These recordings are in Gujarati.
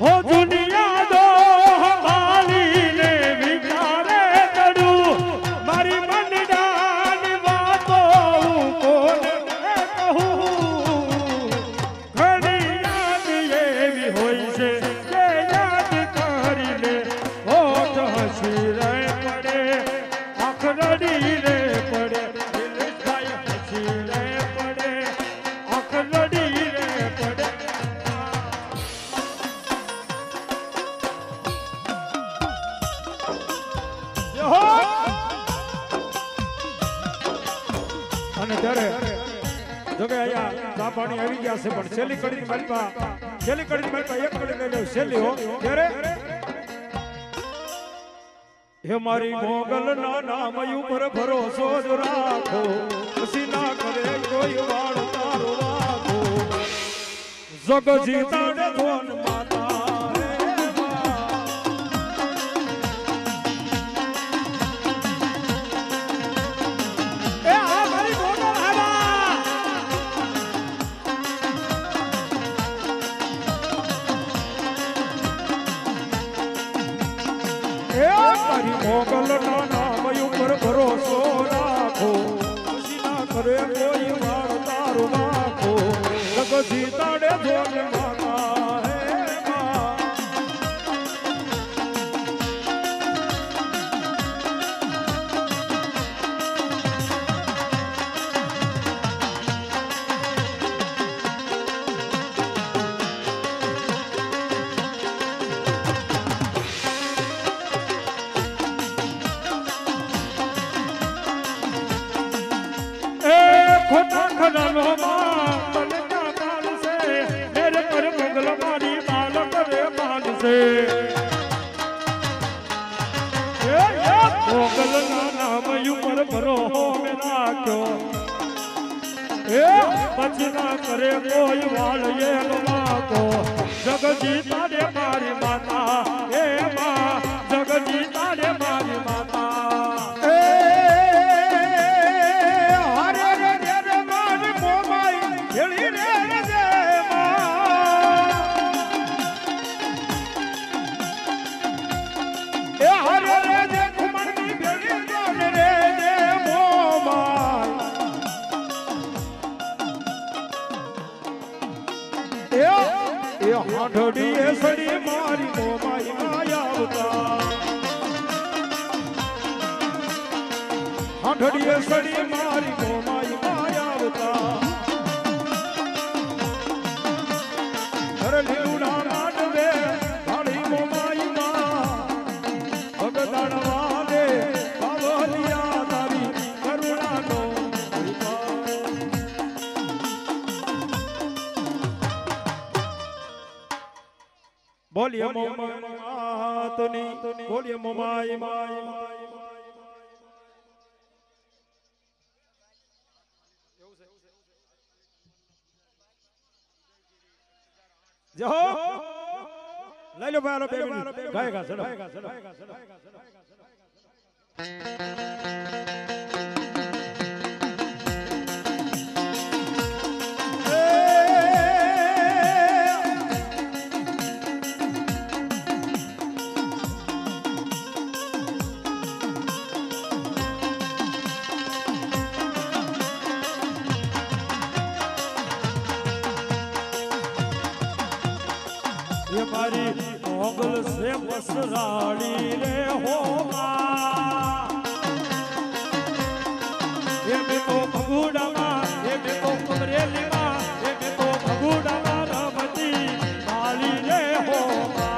हो दुनिया दो हमारी ने विचारे करू मारी मन डानी बातों को कहूं घड़ी याद ये भी होई से ये याद करी ले हो तो हंसी रहे पड़े आँख रड़ी रे पड़े दिल भाई हंसी रहे पड़े आँख रड़ी रे पड़े અને ત્યારે જોકે અહીંયા ચા પાણી આવી ગયા છે પણ છેલ્લી કડીની માલપા એક કડી લઈ લો છેલ્લી હો ત્યારે હે મારી મોગલ ના નામ ઉપર ભરોસો જ રાખો પછી ના કરે કોઈ વાળ તારો રાખો જગ જીતાડે ધોન માતા મોગલ ના નામ ઉપર ભરોસો રાખો પછી ના કરે કોઈ વાળ તારો રાખો જગ જીતાડે ધોન માતા હે મા खोटा खजानो माल क्या माल से मेरे पर मुगल मारी माल करे माल से मुगल ना नाम ऊपर भरो मेरा क्यों बचना करे कोई वाल ये को जग जीता रे मारी माता हे माँ जग जीता रे मारी माता हाथड़ी सड़ी मारी मोमाई मायावता हाथड़ी सड़ी मारी मोमाई मायावता हर लीला नाडवे धाड़ी मोमाई मां भगदानवा दे बावलिया तारी करुणा नो बोलिए मोमातनी बोलिए मोमाई माई जो ले लो बालो बेबी गाएगा चलो ये मारी मोगल से बसराड़ी रे होगा ये में तो भगुड़ा ये में तो कमरेली ये में तो भगुड़ा रमती माली रे होगा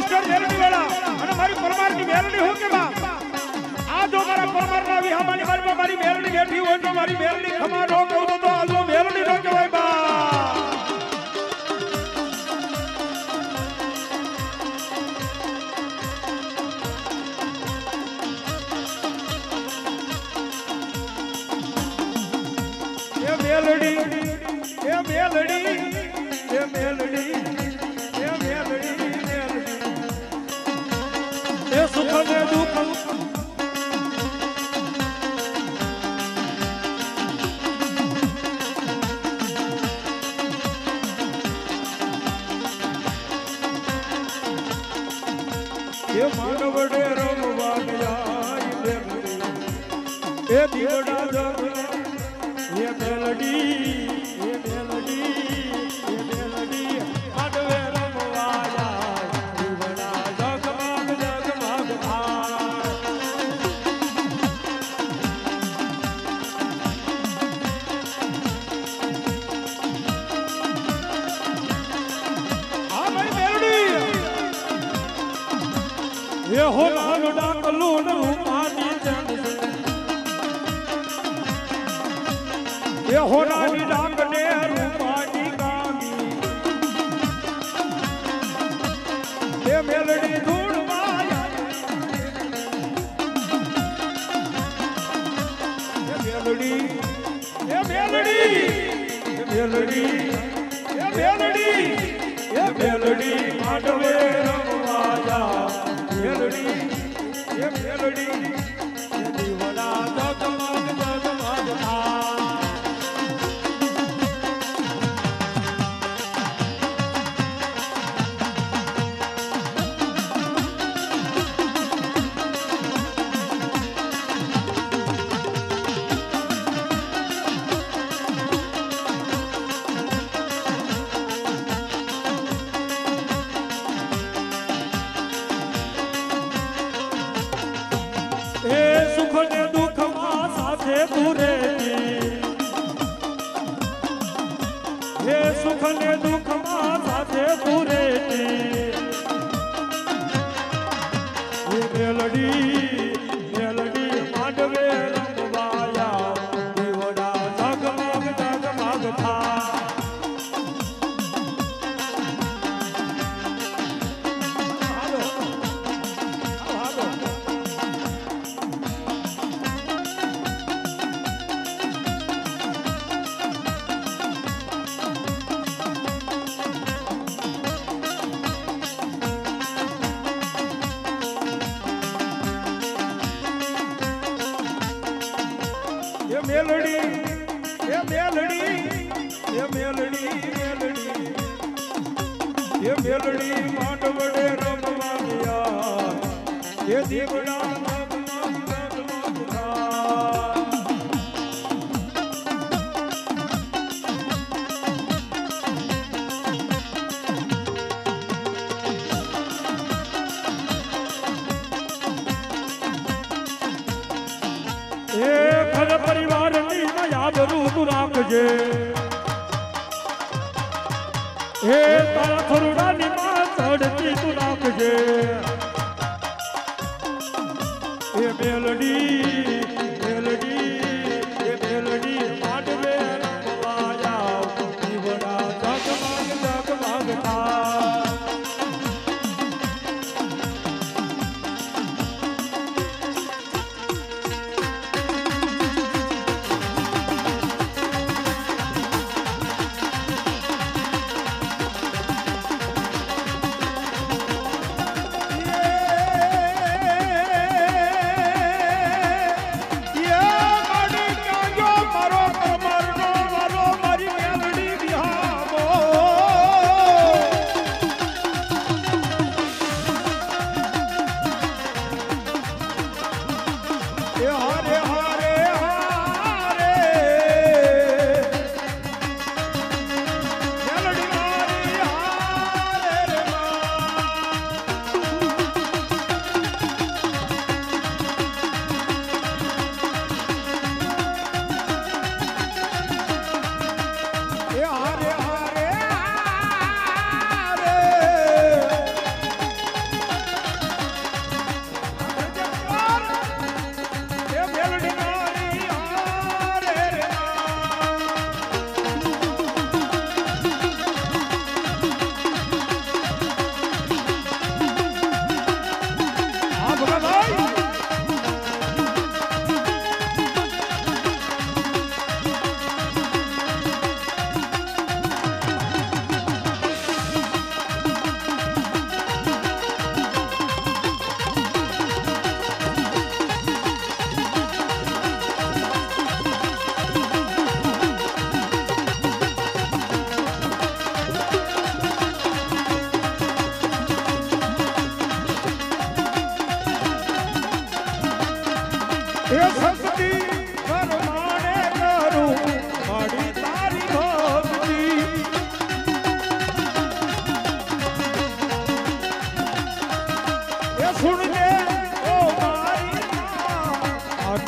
મિસ્ટર મેલડી વાળા અને મારી પરમારની મેલડી હું કે બા આ જો મારા પરમારના વિહામાની મારી મારી મેલડી બેઠી હોય તો મારી મેલડી ખમા નો કહું તો આ જો મેલડી નો કહેવાય બા મેલડી એ મેલડી એ મેલડી એ મેલડી મેલડી એ સુખ ને દુઃખ એ માનવડે રમવા ગયા એ દીવડા જગ ये मेलडी आडवे रमवाया जीवना जगमग जगमग थाय आ भाई मेलडी ये हो लालो डाकलू न रूपानी जंग ये होनानी डाकने रूपानी गामी ये मेलडी ढूंढवाया ये मेलडी ये मेलडी ये मेलडी ये मेलडी ये मेलडी आडवे रमवाया मेलडी ये मेलडी ये दीवाना जगमग जगमग था सुख ने दुख साथे पूरे मेलडी मेलडी मांडवे रमवाया दीवड़ा जगमग जगमग था मेलडी ये मेलडी ये मेलडी मेलडी ये मेलडी मांडवड़े रमवा गया ये दीवड़ा परिवार याद रूप राखजे हे तारा थोड़ा निमा चढ़ती तू राखजे ये मेलडी मेलडी ये मेलडी मांडवे रमवाया दीवड़ा जगमग जगमग था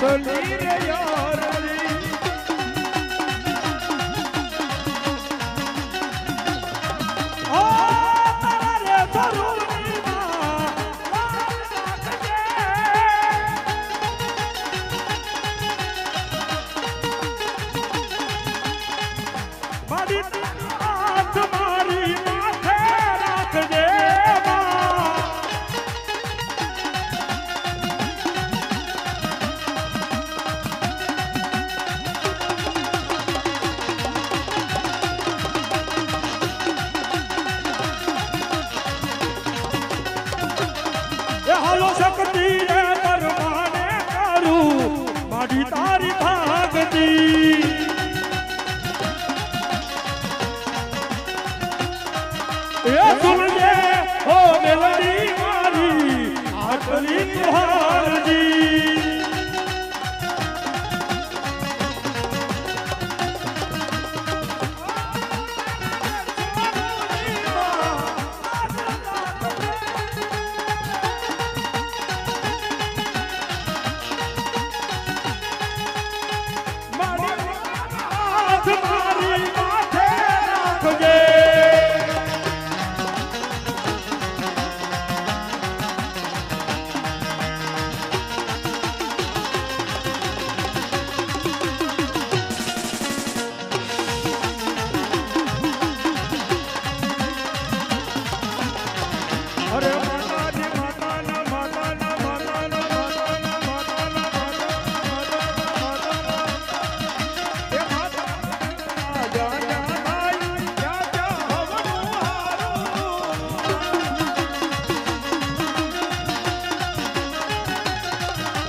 આટલી રે યારી ઓ તારે જરૂરીમાં મારી હાથ મારી માથે રાખજે હાલો શક્તિ રે પરમાને કરું મારી તારી ભાગતી એ સુનજે ઓ મેલડી મારી આટલી તુહારજી મારી માથે રાખજે અરે માતાજી માતાના માતાના માતાના માતાના માતાના એ માતા જા જા ભાઈ જા જા હવનું હારું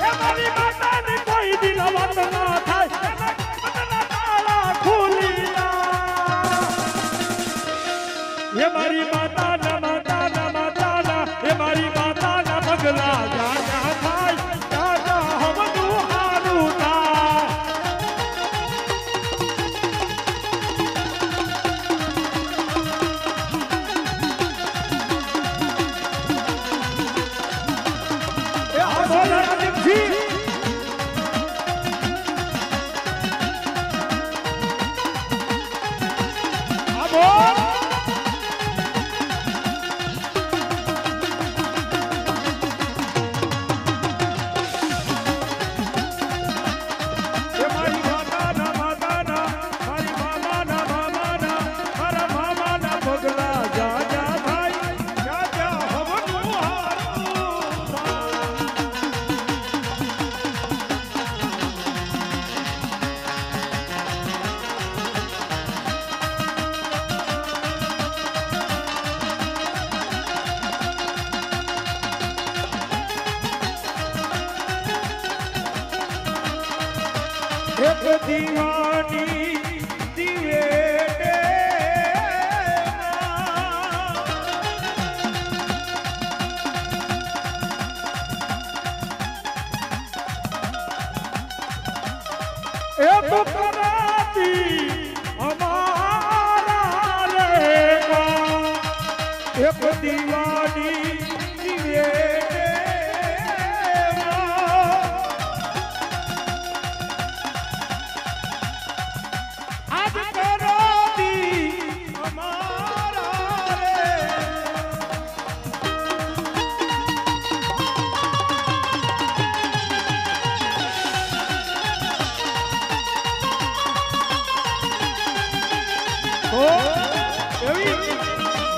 એ મારી માતાને કોઈ દિલ વાત ના થાય એના તાળા ખોલી એ મારી માતાના માતાના માતાના એ મારી માતાના પગલા જાજા થાય જાજા હવનું હારું થાય એ આ બોલા રાજજી આ બોલ એક દીવાની દીવે એક કરાતી અમારા રે એક દીવાની દીવે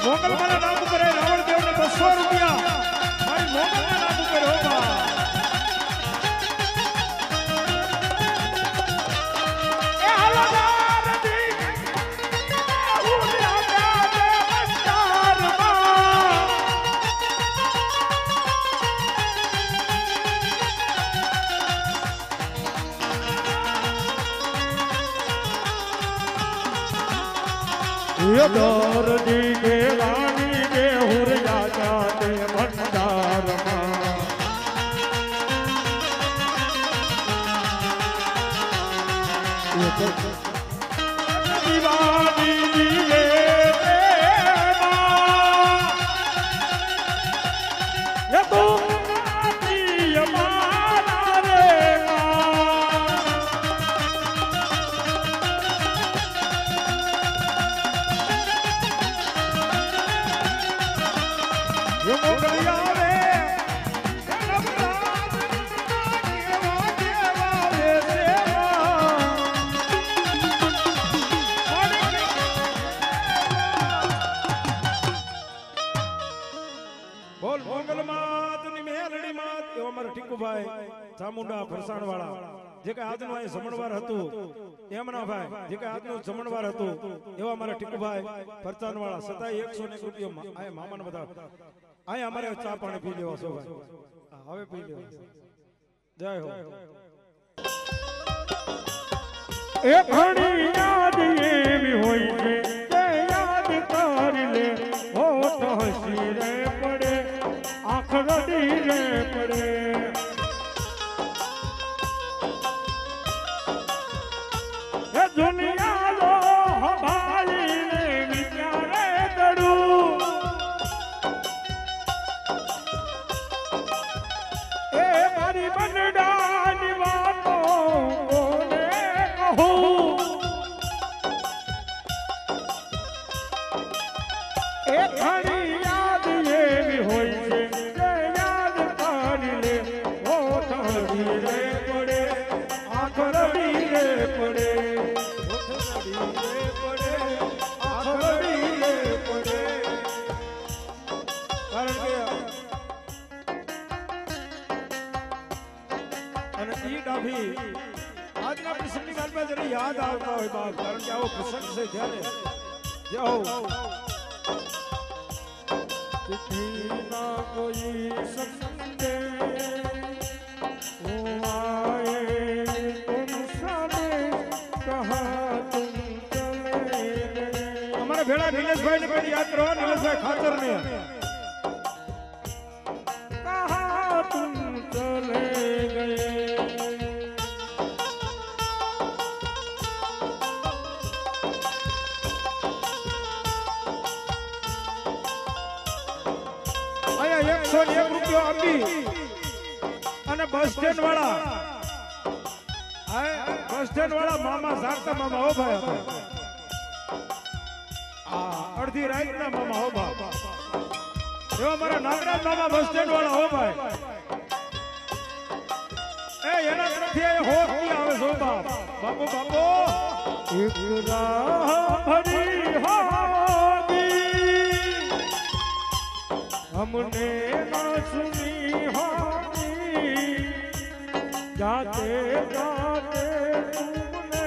મોગલમાના નામ ઉપર રાવણ દેવને 200 રૂપિયા મારી મોગલના નામ ઉપર હોવા એ હાલો નારદી ઉલ્યા દે વસ્તારમાં ये दर्दी के रानी के हुरिया जाते भंडार दीवानी दिए ये तुम हमारा रे ટીકુભાઈ ચામુંડા ફરસાણવાળા જે કે આજનું અહીં જમણવાર હતું એમના ભાઈ જે કે આજનું જમણવાર હતું એવા અમારા ટીકુભાઈ ફરસાણવાળા સતાય 101 રૂપિયા આ મામાને બધા અહીં અમારે ચા પાણી પી લેવા છો ભાઈ હવે પી લેવા જય હો એ ઘણી યાદ એવી હોય છે તે યાદ કરી લે હોઠ હસી રે પડે આંખ રડી રે પડે એ દુનિયા લો હંભાળીને વિચારે દડું એ મારી બનડાની વાતો કોને કહું એ ઘણી યાદ એવી હોય છે તે યાદ કરી લે હોઠ હસી રે પડે આંખ રડી રે પડે આજના પ્રસંગની વાતમાં જરા યાદ આવતા હોય બાપ કારણ કે આવો પ્રસંગ છે જ્યારે જાઓ ના કોઈ સંગે હું આए तुम सामे कहा तुम चले અમારા ભેળા નિલેશભાઈ ને પણ યાદ કરો નિલેશભાઈ ખાચર ને कहा तुम चले गए અહીંયા 101 રૂપિયા આપી અને બસ સ્ટેન્ડ વાળા બસ સ્ટેન્ડ વાળા મામા જાગતા મામા હો ભાઈ અડધી રાત ના મામા હો બાપ એવા મારા નાગરાજ મામા બસ સ્ટેન્ડ વાળા હો ભાઈ એ એના તરફથી હો આવે છો બાપ બાપુ બાપુ एक राह भरी होगी हमने ना सुनी होगी जाते जाते तुमने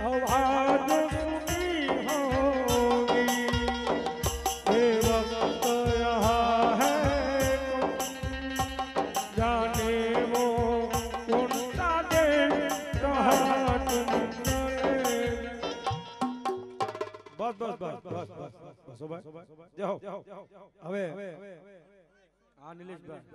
आवाज सुनी होगी ये वक्त यहाँ है जाने वो कौन सा दे कहा બસ બસ બસ બસ બસ બસ ભાઈ જાઓ હવે આ નિલેશભાઈ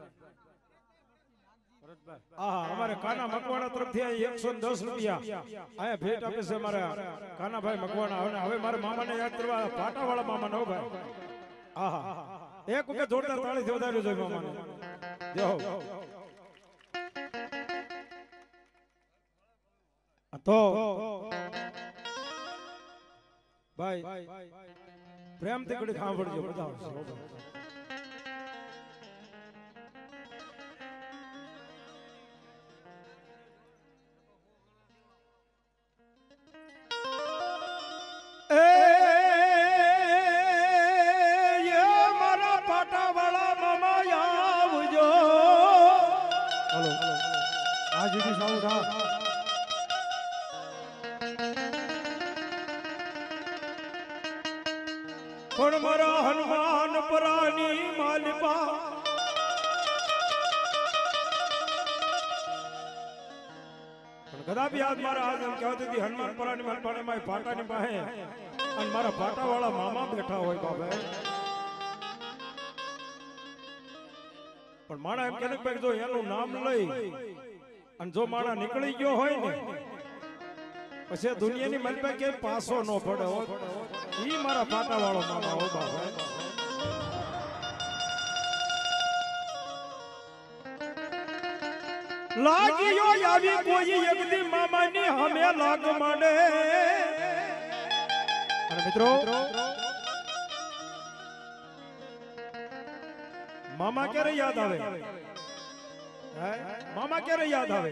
અમારે કાના મકવાણા તરફથી 110 રૂપિયા આયા ભેટ આપે છે અમારા કાનાભાઈ મકવાણા હવે મારા મામાને યાદ કરવા પાટાવાળા મામા નો ભાઈ આહા એક વખત જોરદાર તાળીથી વધાર્યો છે મામાને જાઓ તો ભાઈ પ્રેમથી ઘડી સાંભળજો બધા મારા પાટા વાળા મામા આવજો હલો આ જીડી સાઉન્ડ હા પણ મારા હનુમાન પરાની માલપા પણ કદાપી આજ મારા આજ એમ કહેવાતી હતી હનુમાન પરાની માલપાને માં પાટાની પાસે અને મારા પાટાવાળા મામા બેઠા હોય બાબે પણ માણા એમ કહે કે જો એનું નામ લઈ અને જો માણા નીકળી ગયો હોય ને પછી દુનિયાની માલપા કે પાસો ન પડે હો ઈ મારા પાટાવાળો મામા હો બાબા લાગીયો આવી કોઈ એકદી મામાની હમે લાગ માંડે અને મિત્રો મામા ક્યારે યાદ આવે મામા ક્યારે યાદ આવે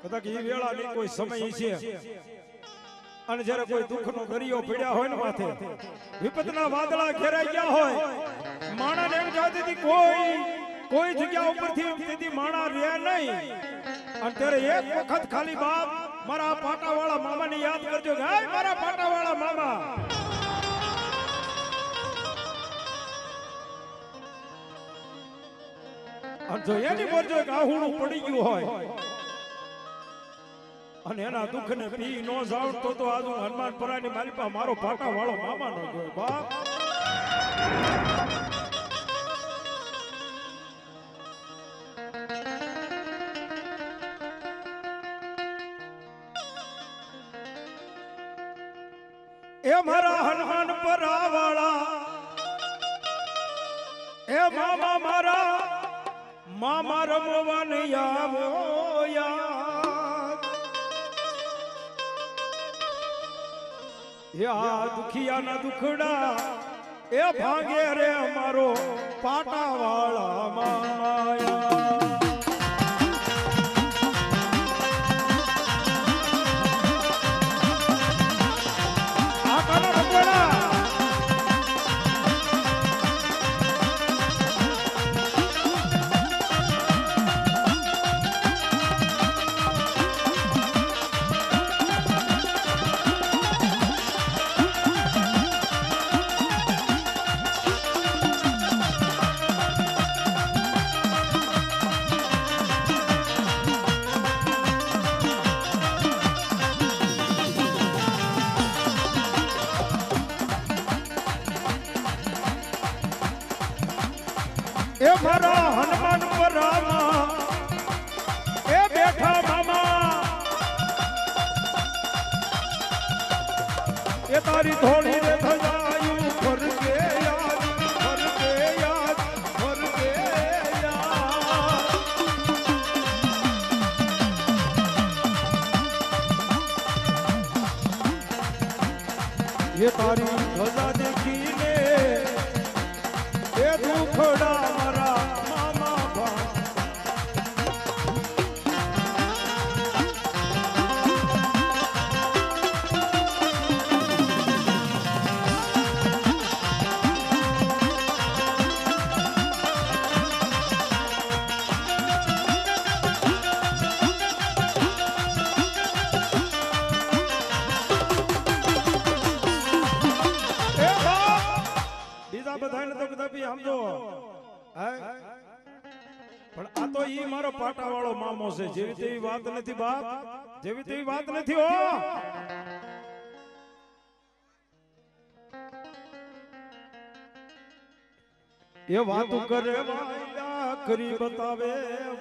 કદાચ એ વેળા ની કોઈ સમય છે અને જ્યારે કોઈ દુઃખનો દરિયો પડ્યા હોય ને માથે વિપતના વાદળા ઘેરાઈ ગયા હોય માણાને એમ જાતી હતી કોઈ જગ્યા ઉપરથી તેથી માણા રહે નહીં અને ત્યારે એક વખત ખાલી બાપ મારા પાટાવાળા મામાને યાદ કરજો કે હાય મારા પાટાવાળા મામા અને જો એની બોલજો કે આહુણું પડી ગયું હોય અને એના દુઃખને પી નો જાવ તો આજ હું હનુમાન પરાની માલિપા મારો પાટા વાળો મામા નો જોયો બાપ એ મારા હનુમાન પરા વાળા એ મામા મારા મામા રમવાને આવો યાદ યા દુખિયાના દુખડા એ ભાગે રે અમારો પાટા વાળા માયા એ મારા હનુમાન પરામા એ બેઠા મામા એ તારી થોડી રે થજાયું ફરકે યાદ ફરકે યાદ ફરકે યાદ એ તારી ધજા દેખીને એ દુખડા બધાને તો કદાપી સમજો પણ આ તો ઈ મારો પાટા વાળો મામો છે જેવી તેવી વાત નથી બાપ જેવી તેવી વાત નથી હો એ વાતો કરે વાયડા કરી બતાવે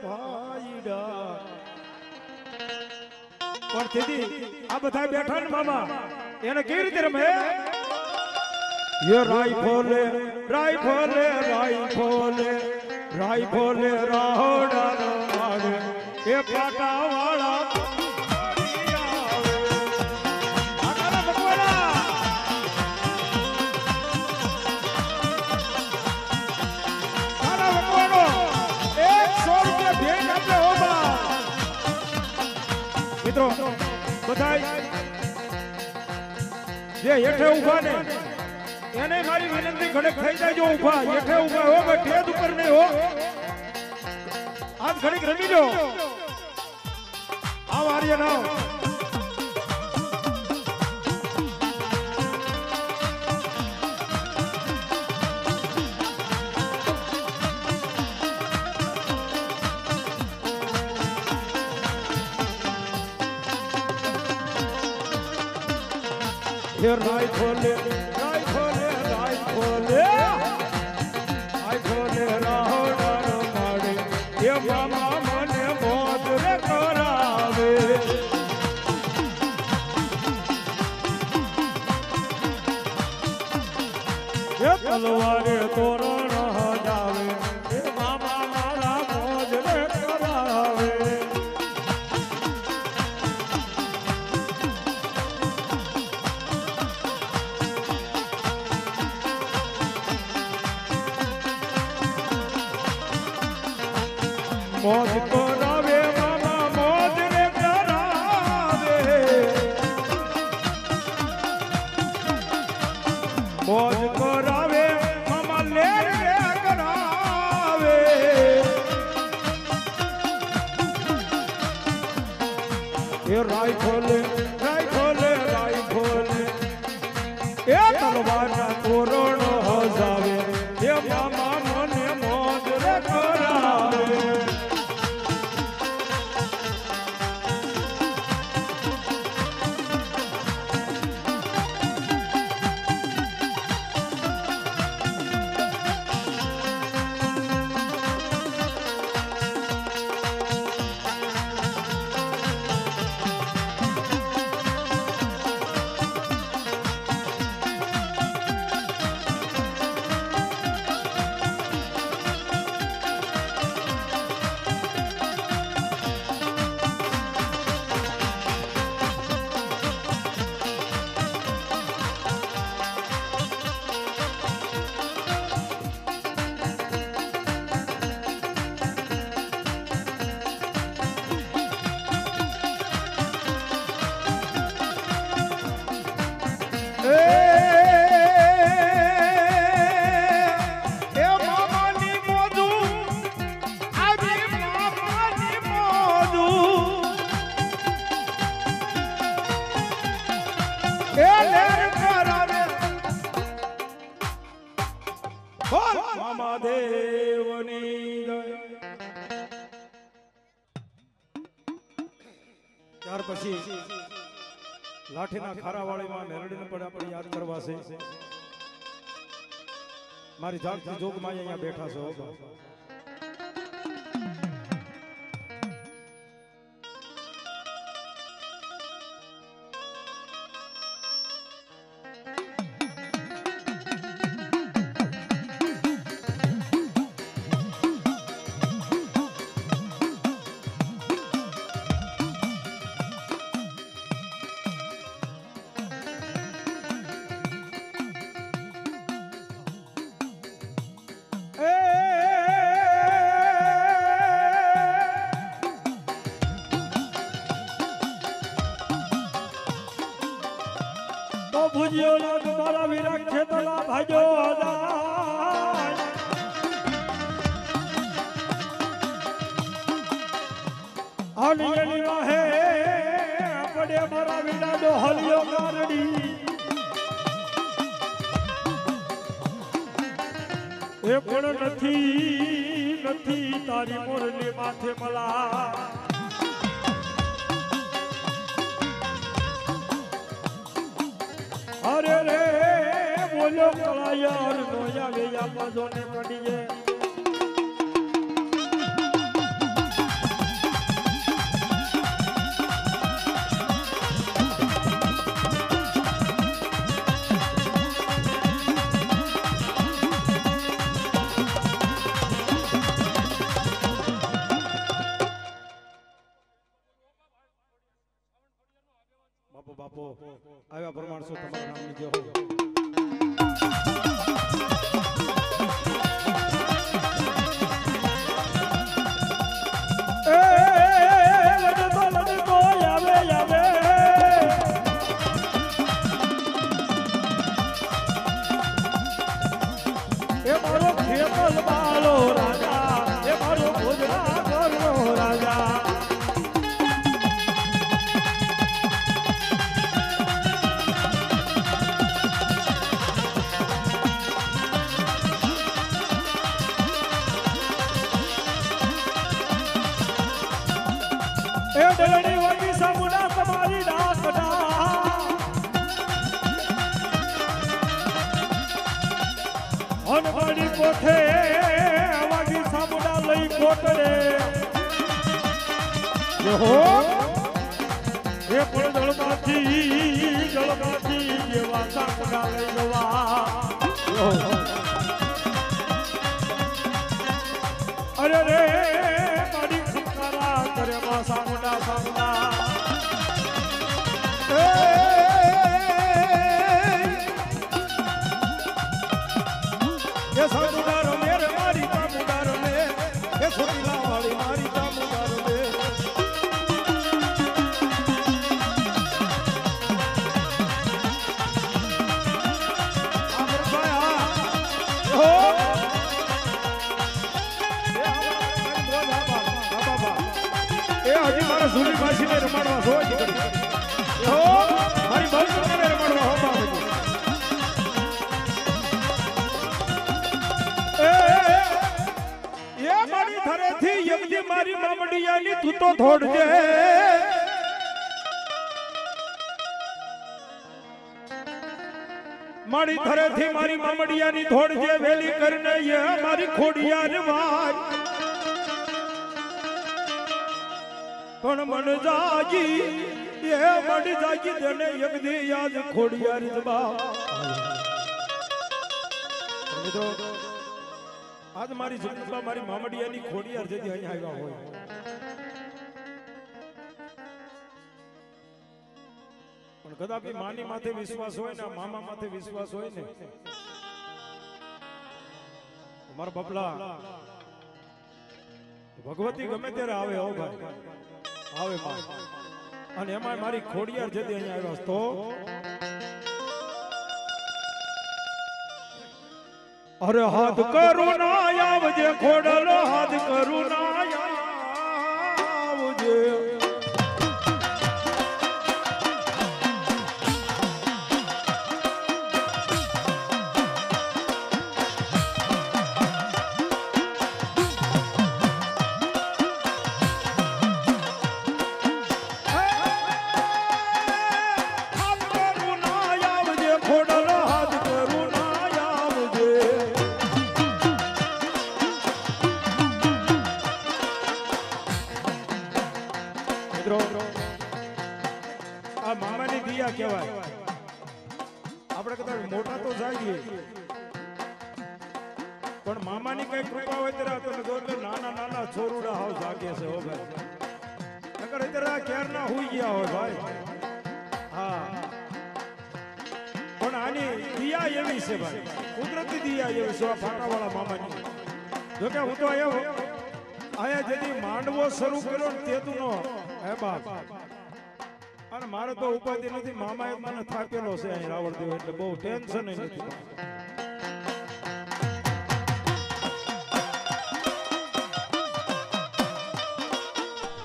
ભાઈડા પણ તેથી આ બધા બેઠા ને મામા એને કેવી રીતે રમે ये राइफोले राइफोले राइफोले राइफोले राहोड़ा मारे ये पाटा वाला મિત્રો બધાય જે હેઠે ઉભા ને એને મારી વિનંતી ઘડે થઈ જાય જો ઉભા હેઠે ઉભા હો કે ઠેદ ઉપર નહીં હો આજ ઘડીક રમી લો આવ આર્ય નાવ ये राइफोले राइफोले राइफोले राइफोले राहोड़ा मारे ये मामा मने मौज रे करावे ये तलवारे तोरण हजावे ये मामा मारा मौज रे करावे मौज करावे मामा मौज रे करावे રાઈફલ રાઈફલ રાઈફલ એ તલવારના તોરણ હજાવે એ મામા મને મોજ રે કરાવે ત્યાર પછી લાઠીના ખારાવાળીમાં મેલડીને પણ આપણે યાદ કરવા છે. મારી જાતથી જોગમાં અહીંયા બેઠા છો. ભુજિયો લાગ મારા વીરા ખેતલા ભાજો આની એની વાહે પડે મારા વીરા દો હલિયો ગારડી એ પણ નથી તારી મોરલી માથે મલા અરે રે બોલો કળાયાર નોયા વેયા બાજોને પડીએ બાપો આવ્યા પ્રમાણ શું તમારા નામની જે હોય એ મારો ખેતલ બાલો રાજા એ મારો ભોજના કરનો રાજા એ ડલડી વાગી સામુડા તમારી ડાકડા અનવાડી કોઠે વાગી સામુડા લઈ કોટડે હો એ પણ જળમાંથી જેવા સામુડા લઈ જવા અરે રે મારી ખમકારા કરે માં સામુડા એ સામુડા રમે રે મારી સામુડા રમે એ છોકરા વાળી મારી સામુડા રમે હજી મારા જૂની ભાષીને રમાડવા જોઈ ધરેથી યજ્ઞ મારી મામડિયાની તું તો ધોડજે મારી ધરેથી મારી મામડિયાની ધોડજે વેલી કરીને એ મારી ખોડિયાર વાજ પણ મન જાગી એ મન જાગી તને યજ્ઞ યાદ ખોડિયાર જબા મિત્રો આજ મારી જગતમાં મારી મામડિયાની ખોડિયાર જેથી અહીંયા આવ્યા હોય પણ કદાપી માની માથે વિશ્વાસ હોય ને મામા માથે વિશ્વાસ હોય ને મારા બબલા ભગવતી ગમે ત્યારે આવે હો ભાઈ આવે માં અને એમાં મારી ખોડિયાર જેથી અહીંયા આવ્યા તો અરે હાથ કરું ના આવજે ખોડલો હાથ કરું ના આવજે મામાની દિયા કહેવાય આપણે કદાચ મોટા તો જાગીએ પણ મામાની કઈ કૃપા હોય ત્યારે તમે જો એટલે નાના નાના છોરુડા હાવ જાગે છે હો ભાઈ નકર અત્યારે ક્યારના હુઈ ગયા હોય ભાઈ હા પણ આની દિયા એવી છે ભાઈ કુદરતી દિયા એવી છે આ ફાટાવાળા મામાની જોકે હું તો આયા જેથી માંડવો શરૂ કર્યો ને તે તું નો હે બાપ અને મારે તો ઉપાધિ નથી મામા એ મને થાકેલો છે અહીં રાવળદેવ એટલે બહુ ટેન્શન નથી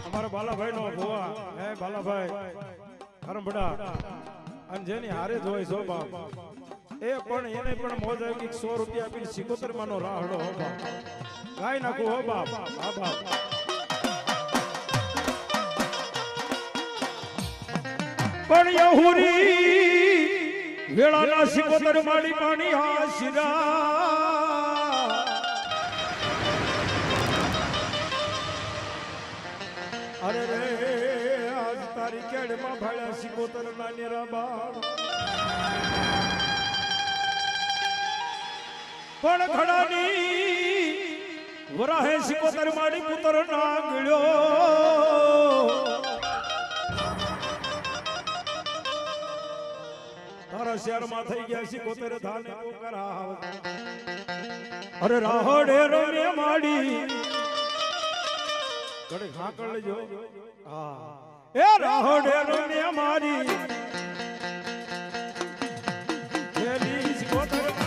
અમારા બાલાભાઈ નો ભોવા હે બાલાભાઈ હરમબડા અને જેની હારે જ હોય છો બાપ એ પણ એને પણ મોજ આવી 100 રૂપિયા આપીને 77 માનો રાહડો હો બાપ ગાય નાખો હો બાપ હા બાપ પણ યહુરી વેળાના 77 માડી પાણી હાશિરા અરે રે આજ તારી કેડમાં ભાળ્યા 77 ના નેરા બાળ પણ ખડાની વરાહે 77 માડી પુત્ર ના ગળ્યો તારા શહેરમાં થઈ ગયા 77 ધાને પોકરા અરે રાહડે રમે માડી ઘડે ખાકળ લેજો હા એ રાહડે રમે માડી ખેલી 77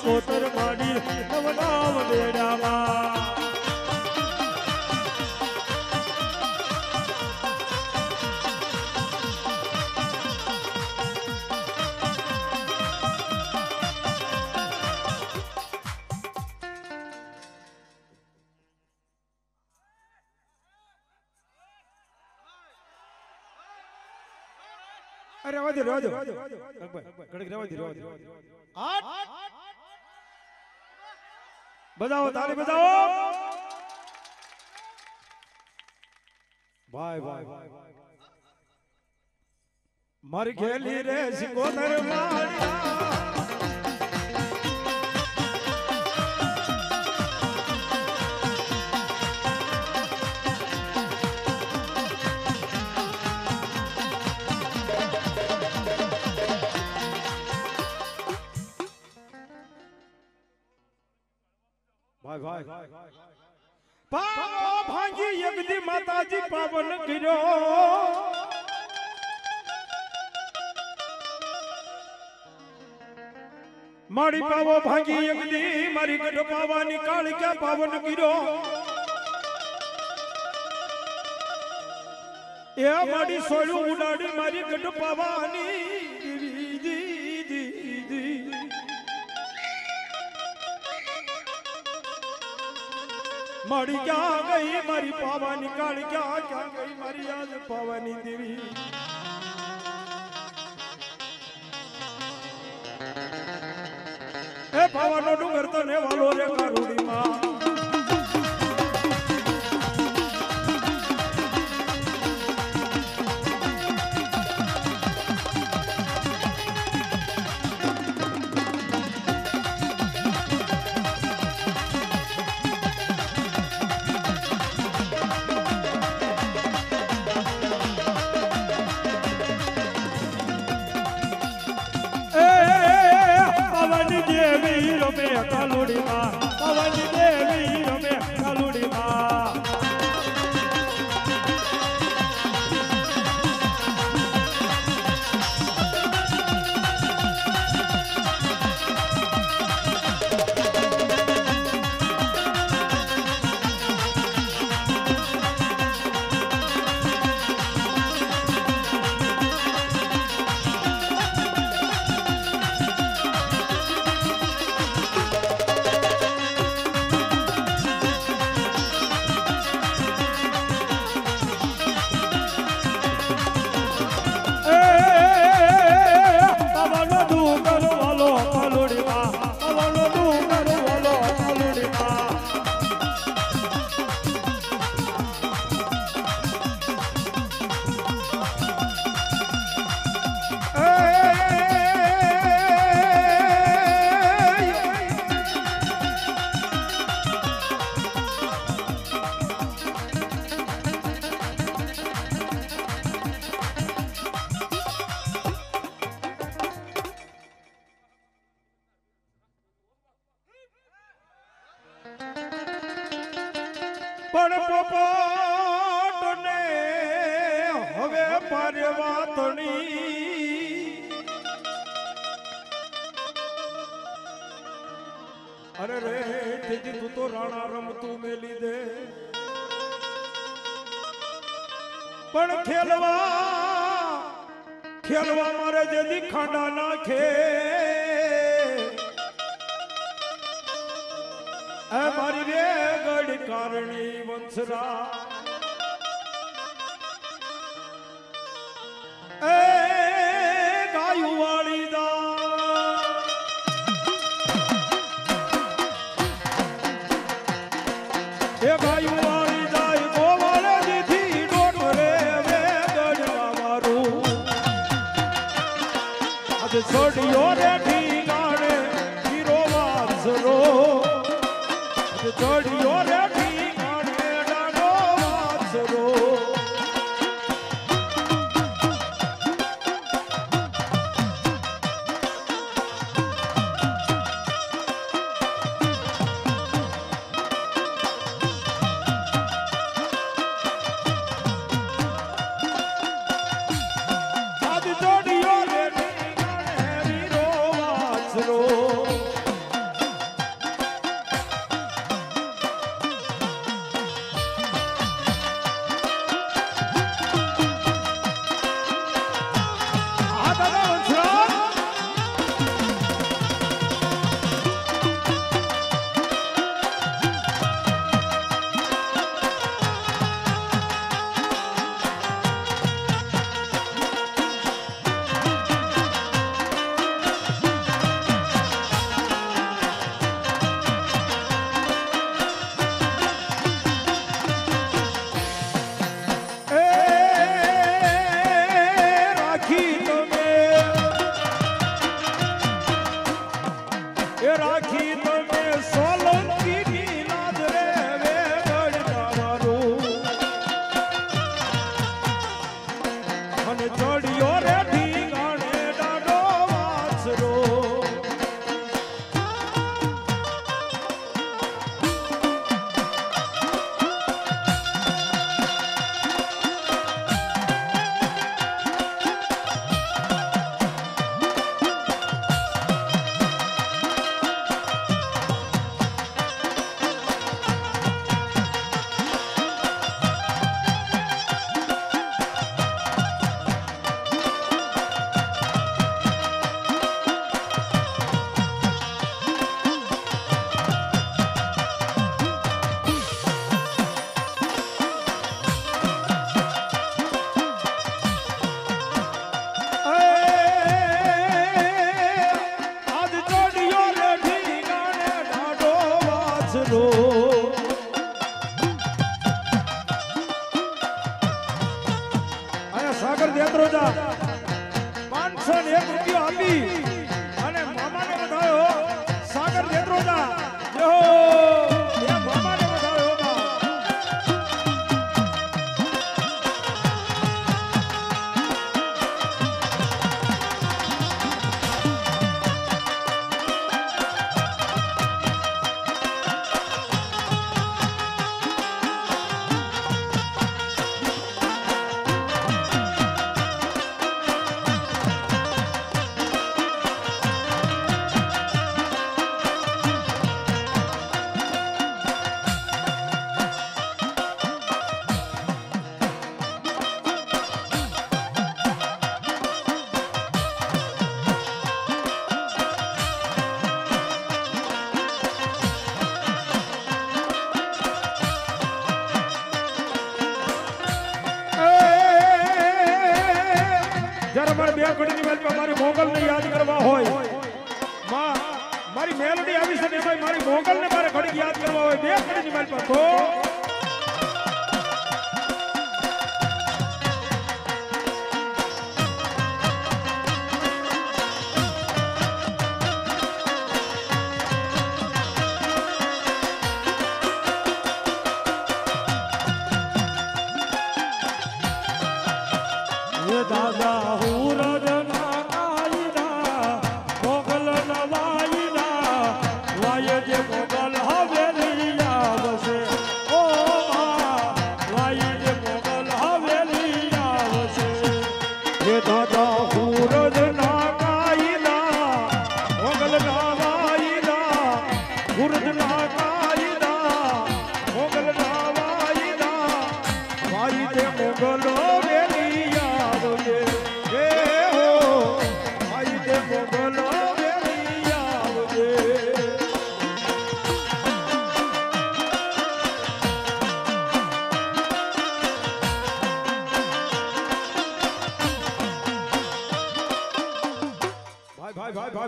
કોતર માડી નવનાવ બેડામાં અરે રેવા દે ઘડીક રેવા દે બજાવો તાળી બજાવો ભાઈ ભાઈ મારી ઘેલી રે સિકોતર માળિયા ભાઈ ભાઈ ભાંગી યગદી માતાજી પાવન કર્યો મારી પાવો ભાંગી યગદી મારી ગઢ પાવાની કાળી ક્યાં પાવન કર્યો એ મારી સોળું ઉડાડી મારી ગઢ પાવાની મારી ક્યાં ગઈ મારી પાવાની કાળી ક્યાં ક્યાં ગઈ મારી યાદ પાવાની દેવી એ પાવાનો ડુંગર તને વાલો રે કારુડી માં કાલુડી માં પવન દેવી રમે કાલુડી માં પણ પોપટને હવે પારવાતણી અરે રે તેજી તું તો રાણા રમતું મેલી દે પણ ખેલવા મારે જેદી ખાંડા નાખે એ મારી રે ગઢ કારણી વંશરા એ ગાયું વાળી દા એ ગાયું વાળી દાય ગોવાળે દીધી ડોટ રે વે ગઢ મારું આજે છોડ્યો રે ઠીકાણે હીરો વાંસરો ચડિયો રે ઠીકાણે ડાડો વાંસરો આજ ચડિયો રે ઠીકાણે હીરો વાંસરો આસરો આયા સાગર દેત્રોજા 501 રૂપિયો આપી અને મામાને વધાયો સાગર દેત્રોજા જો એ મામાને વધાયો બા બે ઘડીની વાત પર મારી મોગલને યાદ કરવા હોય મારી મેલોડી આવી છે ને ભાઈ મારી મોગલને મારે ઘડી યાદ કરવા હોય બે ઘડીની વાત પર તો દાદા હું રજના કાયના મોગલ નવાઈના વાય જે મોગલ હવેલી આવશે ઓ વાય જે મોગલ હવેલી આવશે હે દાદા હું રજના કાયના મોગલ નવાઈના ગુરજના કાયના મોગલ નવાઈના વાય જે મોગલ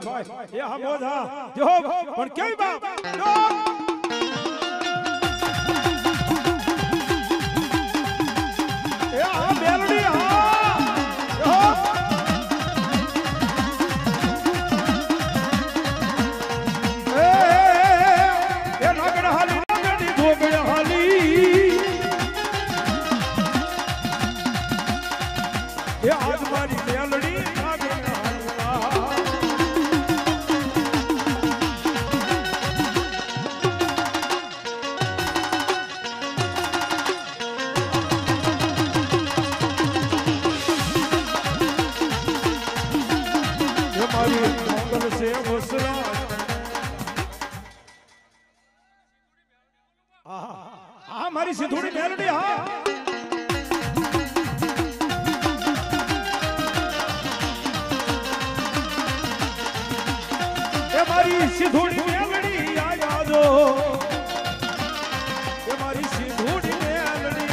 ભાઈ એ હા મોજા જો પણ કેવી બાપ જો એ આ મેલડી હા જો એ નાગડ હાલી નાગડી ધોગડ હાલી એ આજ મારી મેલડી મારી સિંધુડી મેલડી હા એ મારી સિંધુડી મેલડી આયા જો એ મારી સિંધુડી મેલડી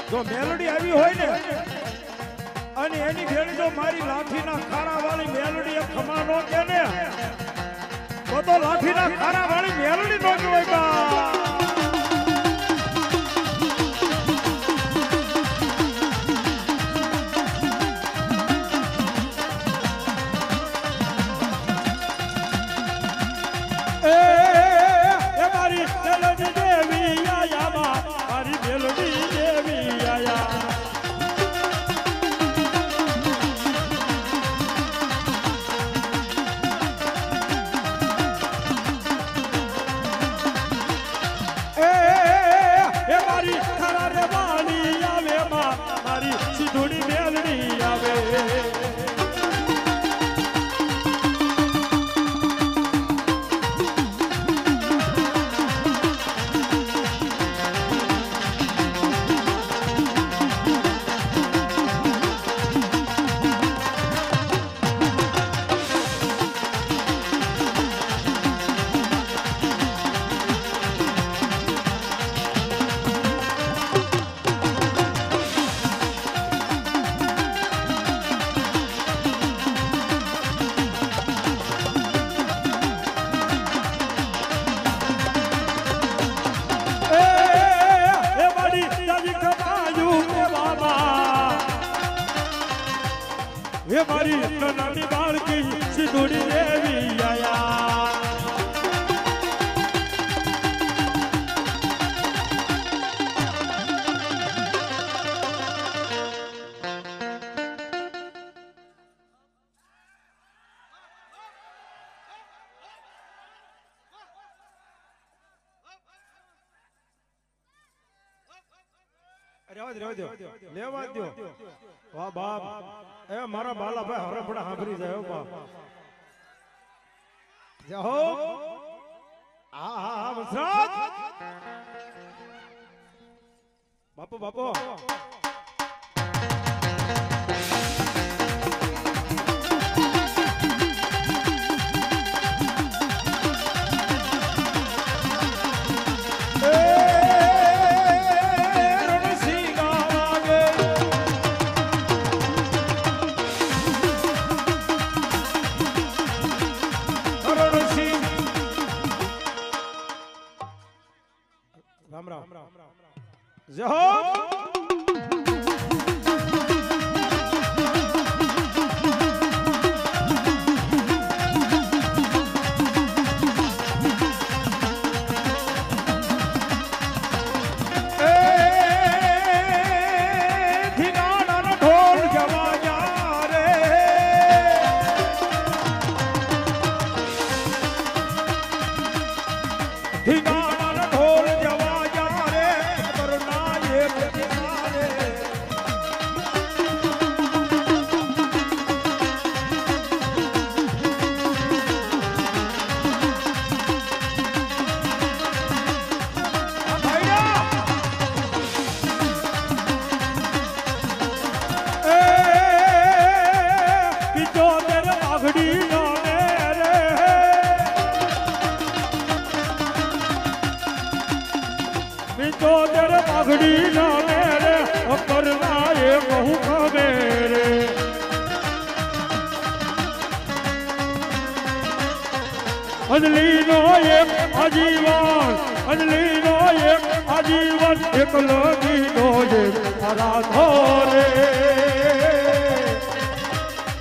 જો મેલોડી આવી હોય ને અને એની ભેળી જો મારી લાઠીના ખારા વાળી મેલોડી ખમાનો કે ને તો લાઠીના ખારા વાળી મેલોડી નો કહેવાય બા એ મારી મેલોડી દેવી આયા મારી મેલોડી સિંધુડી મેલડી આવે મારી નાની બાળકી સિંદુડી દેવી આયા રેવા દો લેવા દો વાહ બાપ એ મારા બાલા ભાઈ હરફડા સાંભળી જાય બાપ જાહો હા વસરાજ બાપો બાપો અંજલિનો એક આજીવન એકલો દીનો એક રાધો રે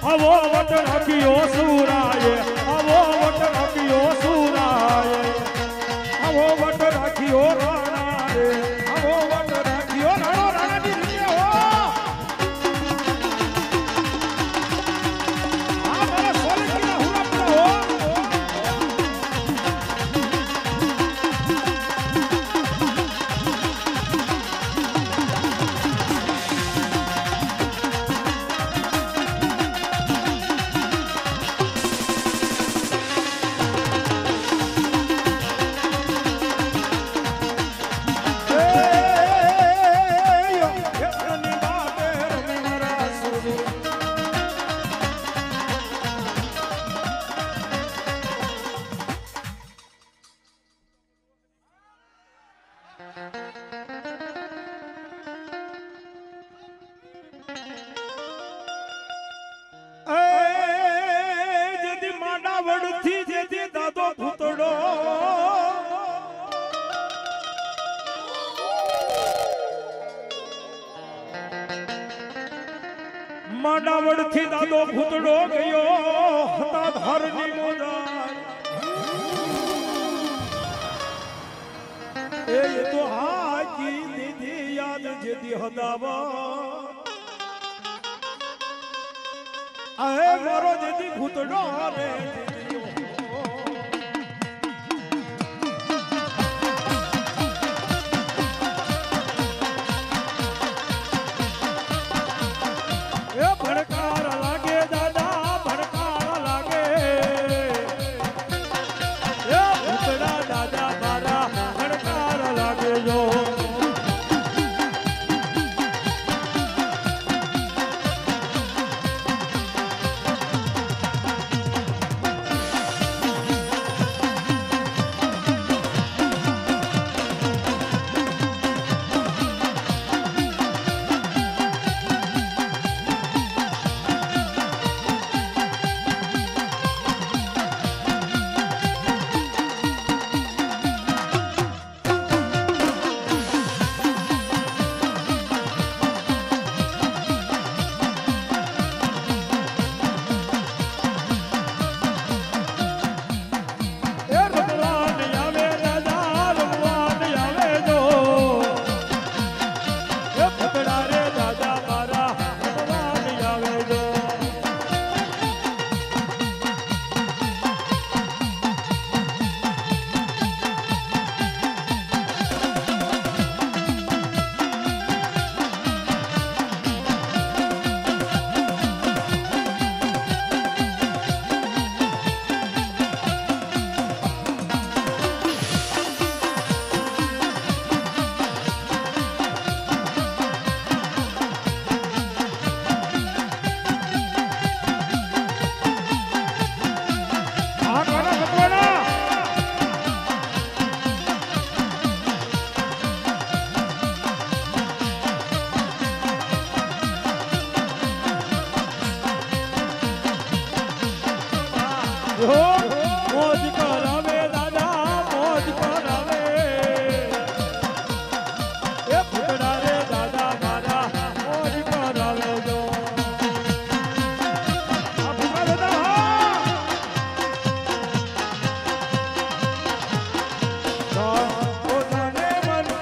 આવો વટ રાખ્યો સુરાય આવો વટ રાખ્યો સુરાય આવો વટ રાખ્યો રાણા રે આવો વટ રાખ્યો રાણો રાણાની રીતે હો આ મારા સોલંકીના હુરાપડા હો માંડાવડથી દાદો ભૂતડો ગયો હતા ધારની મોજાર એ તો હાકી દીધી યાદ જેદી હદાવા આહે મારો જેદી ભૂતડો રે ભડકાર લાગે દાદા ભડકાર લાગે ભૂતડા દાદા મારા ભડકાર લાગે જો મોજ કરાવે દાદા મોજ કરાવે એ ફૂટડા રે દાદા મારા મોજ કરાવે જો આ ફૂટડા દાદા પોતાને મન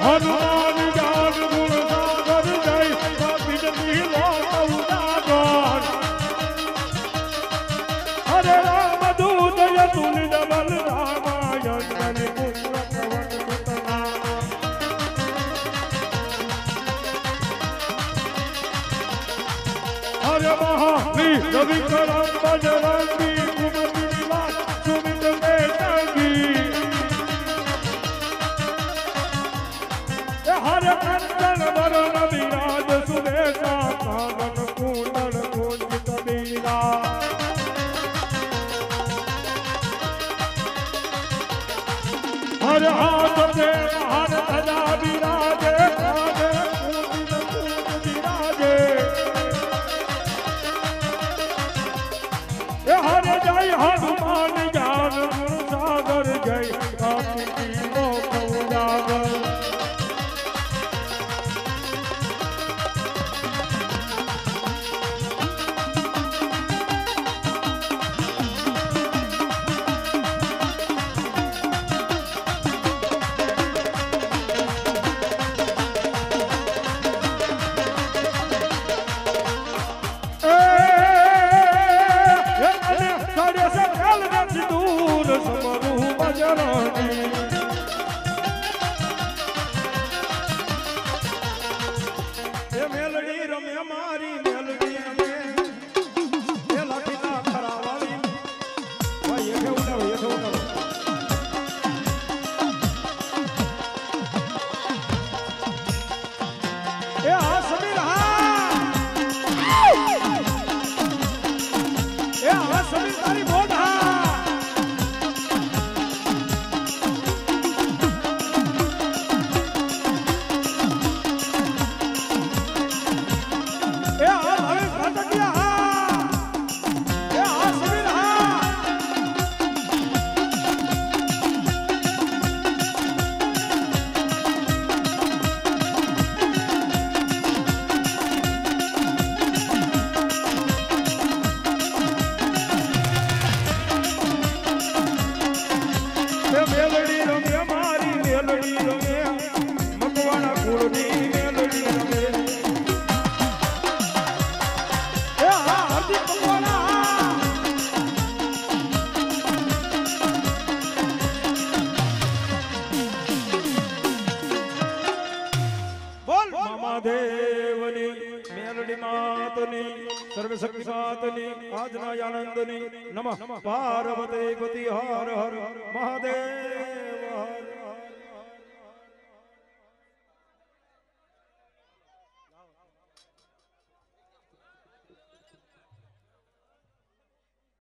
હનુમાન જાન ગુણ સાગર જય કપિલ ઉદાગર હરે રામ દૂત યતુલ ડબલ રામાયણ પુત્ર પવન સુતના હરે મહાવીર રવિ કરમ બજરંગી કુમતિ નિવાસ સુમિત મેટંગી हर कंचन वरण विराज सुबेशा कानन कुंडल कुंजित वीरा हर हाथ पे हर धजा विराजे काने कुंजित कुंज विराजे हर નાથની સર્વ શક્તિ માતની આજના આનંદની નમઃ પાર્વતી પતિ હર હર મહાદેવ હર